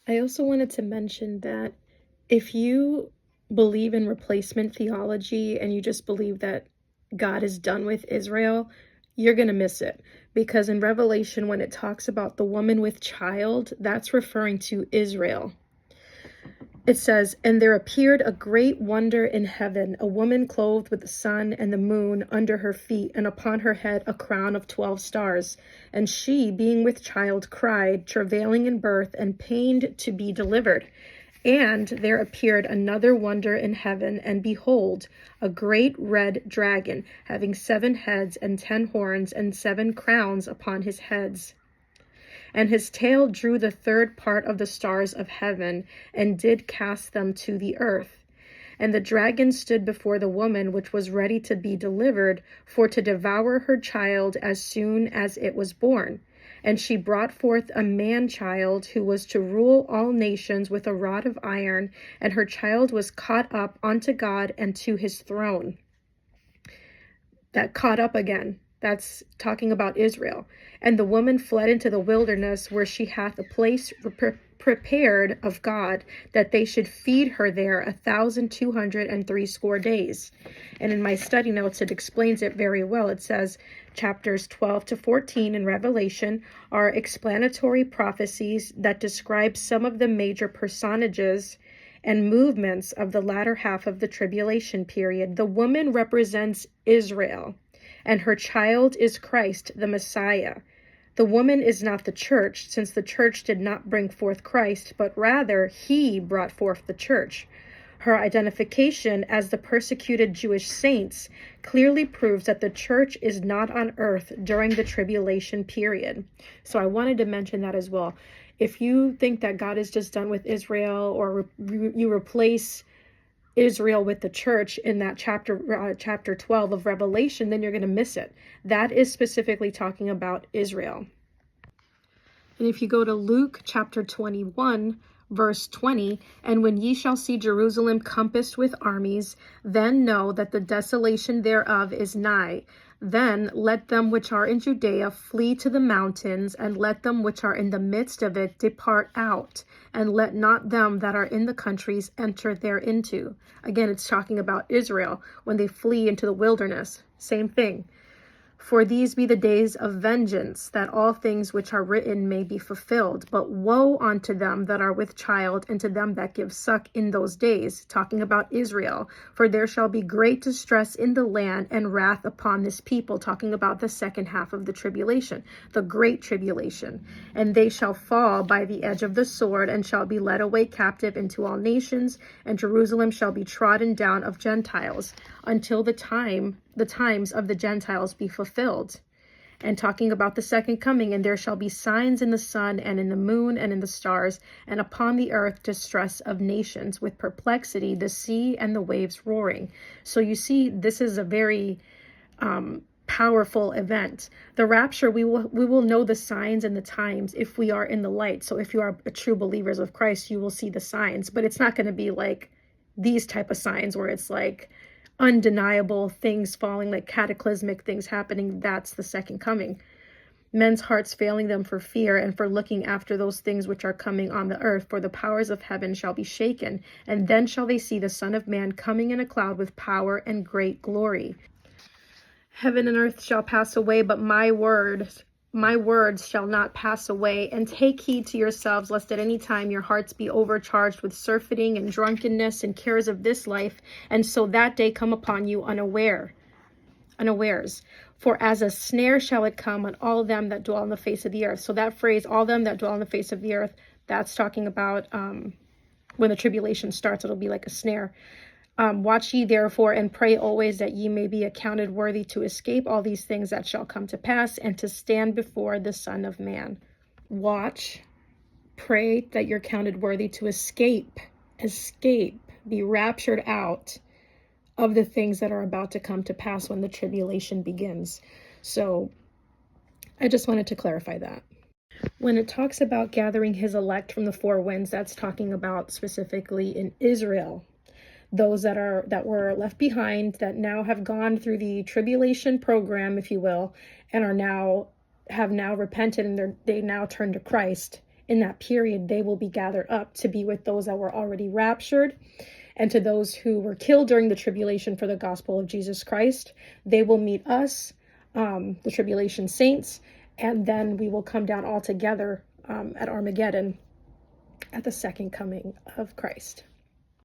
I also wanted to mention that if you believe in replacement theology and you just believe that God is done with Israel, you're going to miss it. Because in Revelation, when it talks about the woman with child, that's referring to Israel. It says, "And there appeared a great wonder in heaven, a woman clothed with the sun and the moon under her feet, and upon her head a crown of 12 stars. And she, being with child, cried, travailing in birth, and pained to be delivered. And there appeared another wonder in heaven, and behold, a great red dragon, having 7 heads and 10 horns, and 7 crowns upon his heads. And his tail drew the third part of the stars of heaven, and did cast them to the earth. And the dragon stood before the woman which was ready to be delivered, for to devour her child as soon as it was born. And she brought forth a man-child, who was to rule all nations with a rod of iron, and her child was caught up unto God and to his throne." That caught up again. That's talking about Israel. "And the woman fled into the wilderness, where she hath a place prepared of God, that they should feed her there 1,260 days." And in my study notes, it explains it very well. It says chapters 12 to 14 in Revelation are explanatory prophecies that describe some of the major personages and movements of the latter half of the tribulation period. The woman represents Israel, and her child is Christ, the Messiah. The woman is not the church, since the church did not bring forth Christ, but rather he brought forth the church. Her identification as the persecuted Jewish saints clearly proves that the church is not on earth during the tribulation period. So I wanted to mention that as well. If you think that God is just done with Israel, or you replace Israel with the church in that chapter 12 of Revelation, then you're going to miss it. That is specifically talking about Israel. And if you go to Luke chapter 21, verse 20, "And when ye shall see Jerusalem compassed with armies, then know that the desolation thereof is nigh. Then let them which are in Judea flee to the mountains, and let them which are in the midst of it depart out, and let not them that are in the countries enter thereinto." Again, it's talking about Israel when they flee into the wilderness. Same thing. "For these be the days of vengeance, that all things which are written may be fulfilled. But woe unto them that are with child, and to them that give suck in those days," talking about Israel. "For there shall be great distress in the land, and wrath upon this people," talking about the second half of the tribulation, the great tribulation. "And they shall fall by the edge of the sword, and shall be led away captive into all nations, and Jerusalem shall be trodden down of Gentiles, until the times of the Gentiles be fulfilled." And talking about the second coming, "And there shall be signs in the sun, and in the moon, and in the stars, and upon the earth distress of nations, with perplexity, the sea and the waves roaring." So you see, this is a very powerful event. The rapture, we will know the signs and the times if we are in the light. So if you are true believers of Christ, you will see the signs, but it's not going to be like these type of signs where it's like undeniable things falling, like cataclysmic things happening. That's the second coming. "Men's hearts failing them for fear, and for looking after those things which are coming on the earth, for the powers of heaven shall be shaken. And then shall they see the Son of Man coming in a cloud with power and great glory." "Heaven and earth shall pass away, but my words shall not pass away. And take heed to yourselves, lest at any time your hearts be overcharged with surfeiting and drunkenness and cares of this life, and so that day come upon you unawares. For as a snare shall it come on all them that dwell on the face of the earth." So that phrase, "all them that dwell on the face of the earth," that's talking about when the tribulation starts. It'll be like a snare. "Watch ye therefore, and pray always, that ye may be accounted worthy to escape all these things that shall come to pass, and to stand before the Son of Man." Watch, pray that you're counted worthy to escape, be raptured out of the things that are about to come to pass when the tribulation begins. So I just wanted to clarify that. When it talks about gathering his elect from the four winds, that's talking about specifically in Israel. Those that were left behind, that now have gone through the tribulation program, if you will, and have now repented, and they now turn to Christ, in that period, they will be gathered up to be with those that were already raptured. And to those who were killed during the tribulation for the gospel of Jesus Christ, they will meet us, the tribulation saints, and then we will come down all together at Armageddon at the second coming of Christ.